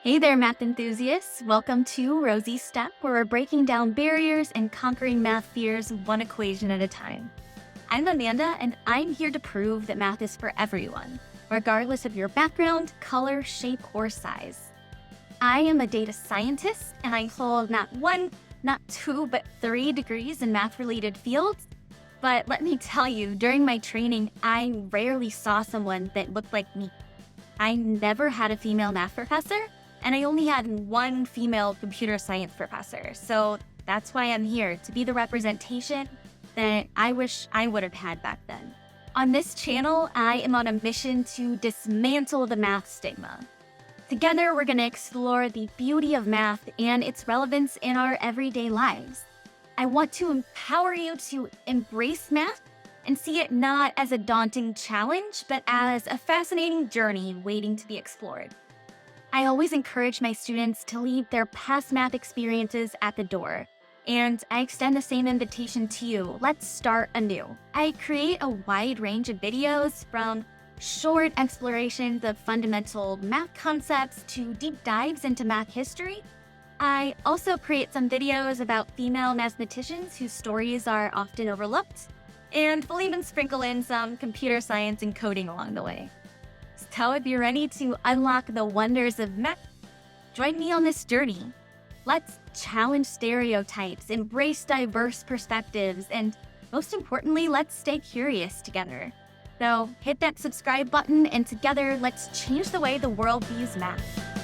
Hey there, math enthusiasts. Welcome to Rosie's Step, where we're breaking down barriers and conquering math fears one equation at a time. I'm Amanda, and I'm here to prove that math is for everyone, regardless of your background, color, shape, or size. I am a data scientist, and I hold not one, not two, but 3 degrees in math-related fields. But let me tell you, during my training, I rarely saw someone that looked like me. I never had a female math professor, and I only had one female computer science professor. So that's why I'm here, to be the representation that I wish I would have had back then. On this channel, I am on a mission to dismantle the math stigma. Together, we're going to explore the beauty of math and its relevance in our everyday lives. I want to empower you to embrace math and see it not as a daunting challenge, but as a fascinating journey waiting to be explored. I always encourage my students to leave their past math experiences at the door, and I extend the same invitation to you. Let's start anew. I create a wide range of videos, from short explorations of fundamental math concepts to deep dives into math history. I also create some videos about female mathematicians whose stories are often overlooked, and we'll even sprinkle in some computer science and coding along the way. So if you're ready to unlock the wonders of math, join me on this journey. Let's challenge stereotypes, embrace diverse perspectives, and most importantly, let's stay curious together. So hit that subscribe button, and together, let's change the way the world views math.